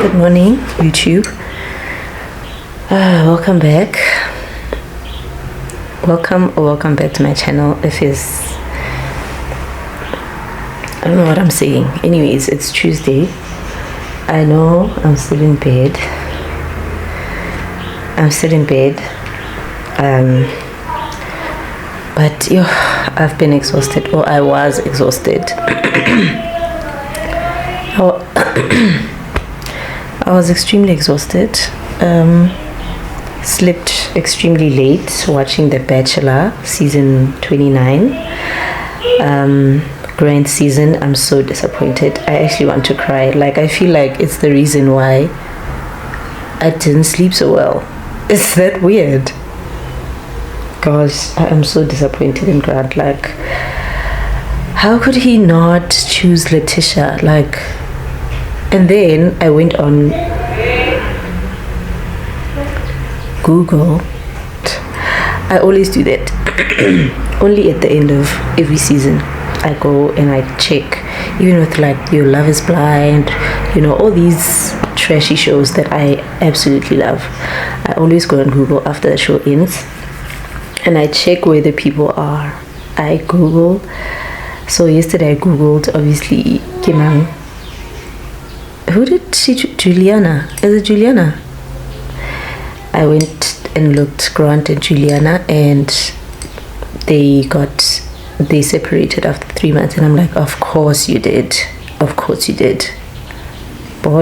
Good morning, YouTube. Welcome back. Welcome back to my channel. I don't know what I'm saying. Anyways, it's Tuesday. I know I'm still in bed. But I've been exhausted, or I was exhausted. I was extremely exhausted. Slept extremely late watching The Bachelor season 29. Grand season. I'm so disappointed. I actually want to cry. Like, I feel like it's the reason why I didn't sleep so well. It's that weird. Gosh, I am so disappointed in Grant. Like, how could he not choose Letitia? Like, and then I went on Google. I always do that. Only at the end of every season I go and I check, even with like Your Love is Blind, all these trashy shows that I absolutely love. I always go on Google after the show ends and I check where the people are. I Google. So yesterday I Googled, obviously, Kimang. Who did she choose? Juliana. Is it Juliana? I went and looked Grant and Juliana, and they separated after 3 months, and I'm like, of course you did. Bored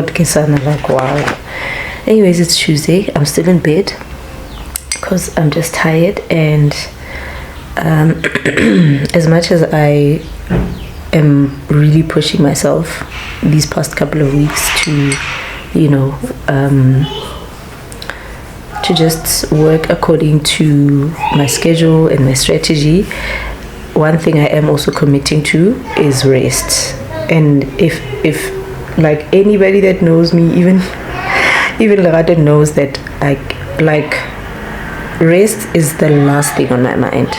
Kesana, like, wow. Anyways, it's Tuesday. I'm still in bed because I'm just tired, and as much as I am really pushing myself these past couple of weeks to to just work according to my schedule and my strategy, one thing I am also committing to is rest. And if like anybody that knows me, even Loretta knows that I like rest is the last thing on my mind.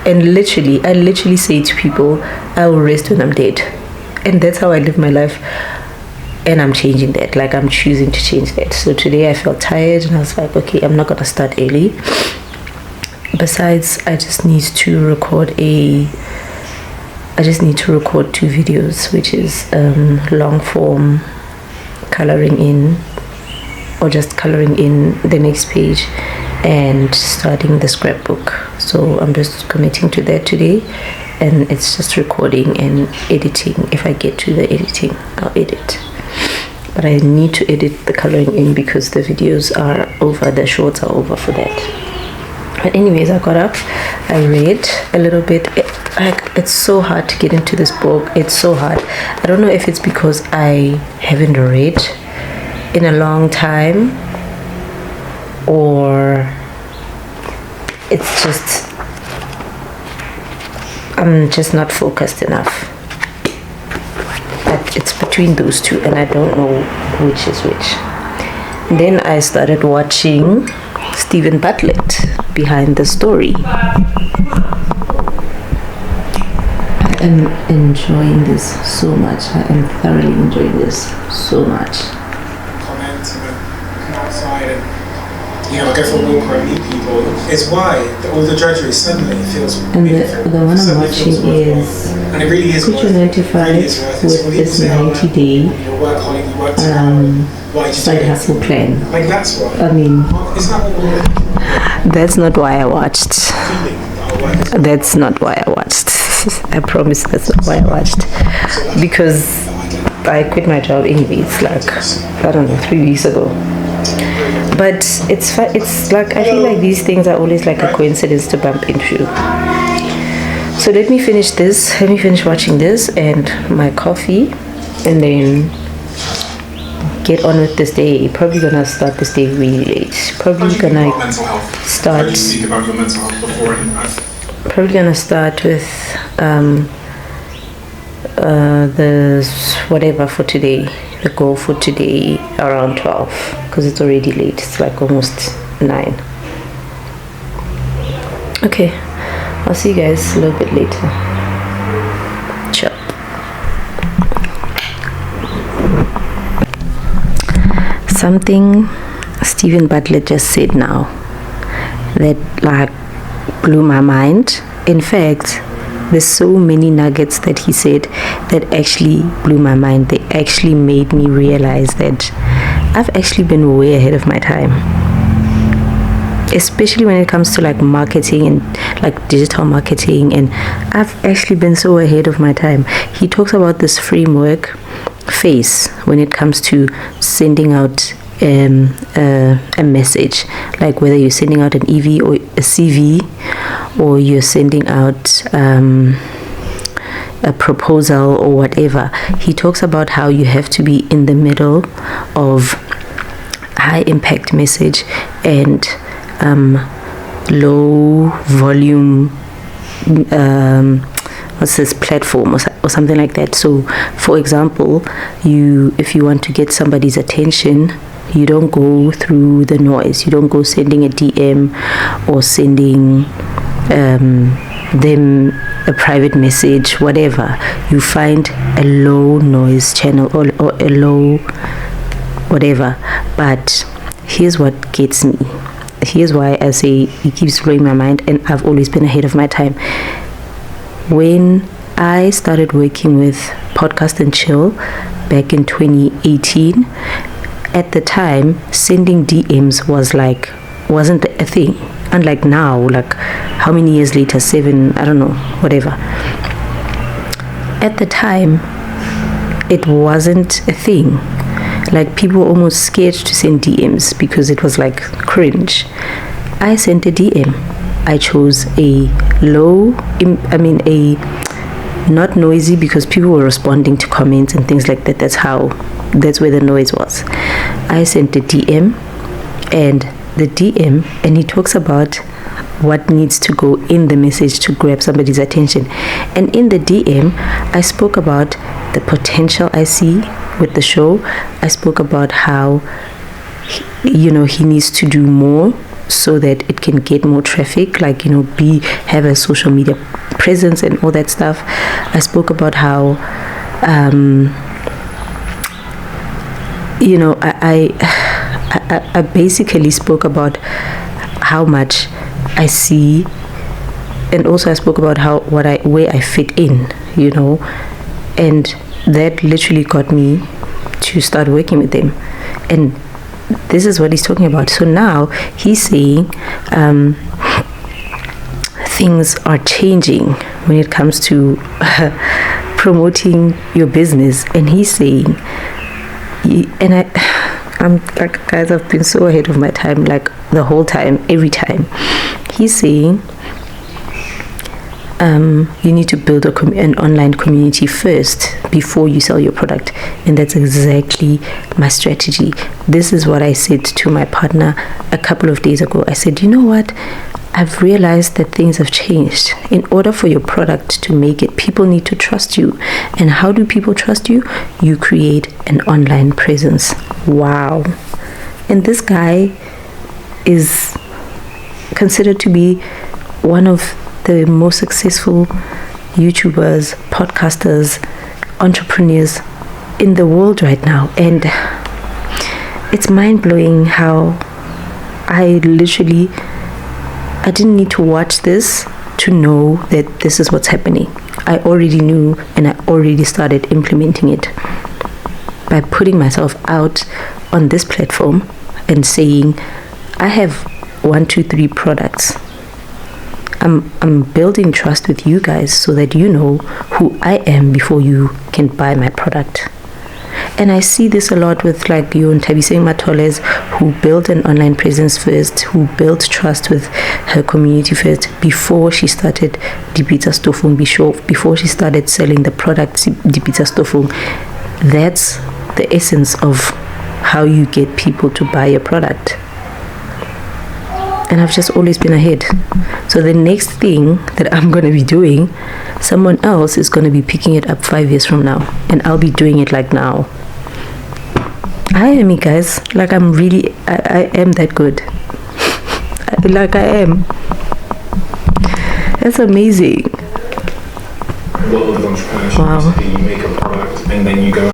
And I literally say to people, I will rest when I'm dead. And that's how I live my life. And I'm changing that. Like, I'm choosing to change that. So today I felt tired and I was like, okay, I'm not going to start early. Besides, I just need to record 2 videos, which is long form coloring in, or just coloring in the next page, and starting the scrapbook. So I'm just committing to that today, and it's just recording and editing. If I get to the editing, I'll edit, but I need to edit the coloring in because the videos are over, the shorts are over for that. But anyways, I got up, I read a little bit. It's so hard to get into this book. It's so hard. I don't know if it's because I haven't read in a long time, or it's just I'm just not focused enough. But it's between those two and I don't know which is which. Then I started watching Stephen Bartlett, Behind the Story. I am enjoying this so much. I am thoroughly enjoying this so much. Comment and come outside and go for a walk or meet people. It's why all the drudgery suddenly feels. And the one I'm watching is, and it really is. Put your 9 to 5 with this 90-day side hustle plan. Like, that's why. I mean, Isn't that what that's not why I watched. That's not why I watched. I promise that's not why I watched. Because I quit my job anyways, like, I don't know, 3 weeks ago. But it's like, I feel like these things are always like a coincidence to bump into. So let me finish watching this and my coffee, and then get on with this day. Probably gonna start this day really late. Probably gonna start with the whatever for today, the goal for today around 12, because it's already late. It's like almost 9. Okay, I'll see you guys a little bit later. Ciao. something Stephen Butler just said now that like blew my mind. In fact, there's so many nuggets that he said that actually blew my mind. They actually made me realize that I've actually been way ahead of my time, especially when it comes to like marketing and like digital marketing, and I've actually been so ahead of my time. He talks about this framework FACE when it comes to sending out a message, like whether you're sending out an EV or a CV, or you're sending out a proposal or whatever. He talks about how you have to be in the middle of high impact message and low volume what's this platform or something like that. So for example, if you want to get somebody's attention, you don't go through the noise. You don't go sending a DM or sending them a private message, whatever. You find a low noise channel or a low whatever. But here's what gets me. Here's why I say it keeps blowing my mind, and I've always been ahead of my time. When I started working with Podcast and Chill back in 2018, at the time, sending DMs wasn't a thing. Unlike now, like how many years later, 7, I don't know, whatever. At the time, it wasn't a thing. Like people were almost scared to send DMs because it was like cringe. I sent a DM. I chose a not noisy, because people were responding to comments and things like that. That's where the noise was. I sent a DM, and he talks about what needs to go in the message to grab somebody's attention. And in the DM, I spoke about the potential I see with the show. I spoke about how he needs to do more so that it can get more traffic, like have a social media presence and all that stuff. I spoke about how I basically spoke about how much I see, and also I spoke about where I fit in, and that literally got me to start working with him. And this is what he's talking about. So now he's saying things are changing when it comes to promoting your business. And he's saying, I'm like, guys, I've been so ahead of my time, like the whole time, every time. He's saying you need to build an online community first before you sell your product. And that's exactly my strategy. This is what I said to my partner a couple of days ago. I said, you know what? I've realized that things have changed. In order for your product to make it, people need to trust you. And how do people trust you? You create an online presence. Wow. And this guy is considered to be one of the most successful YouTubers, podcasters, entrepreneurs in the world right now. And it's mind-blowing how I didn't need to watch this to know that this is what's happening. I already knew, and I already started implementing it by putting myself out on this platform and saying, I have 1, 2, 3 products. I'm building trust with you guys so that you know who I am before you can buy my product. And I see this a lot with like you and Tabiseng Matoles, who built an online presence first, who built trust with her community first before she started Dipitsa Stofung, before she started selling the product Dipitsa Stofung. That's the essence of how you get people to buy your product. And I've just always been ahead. So the next thing that I'm going to be doing, someone else is going to be picking it up 5 years from now, and I'll be doing it like now. I am, guys. Like I am that good. Like I am. That's amazing. A lot of entrepreneurship is you make a product and then you go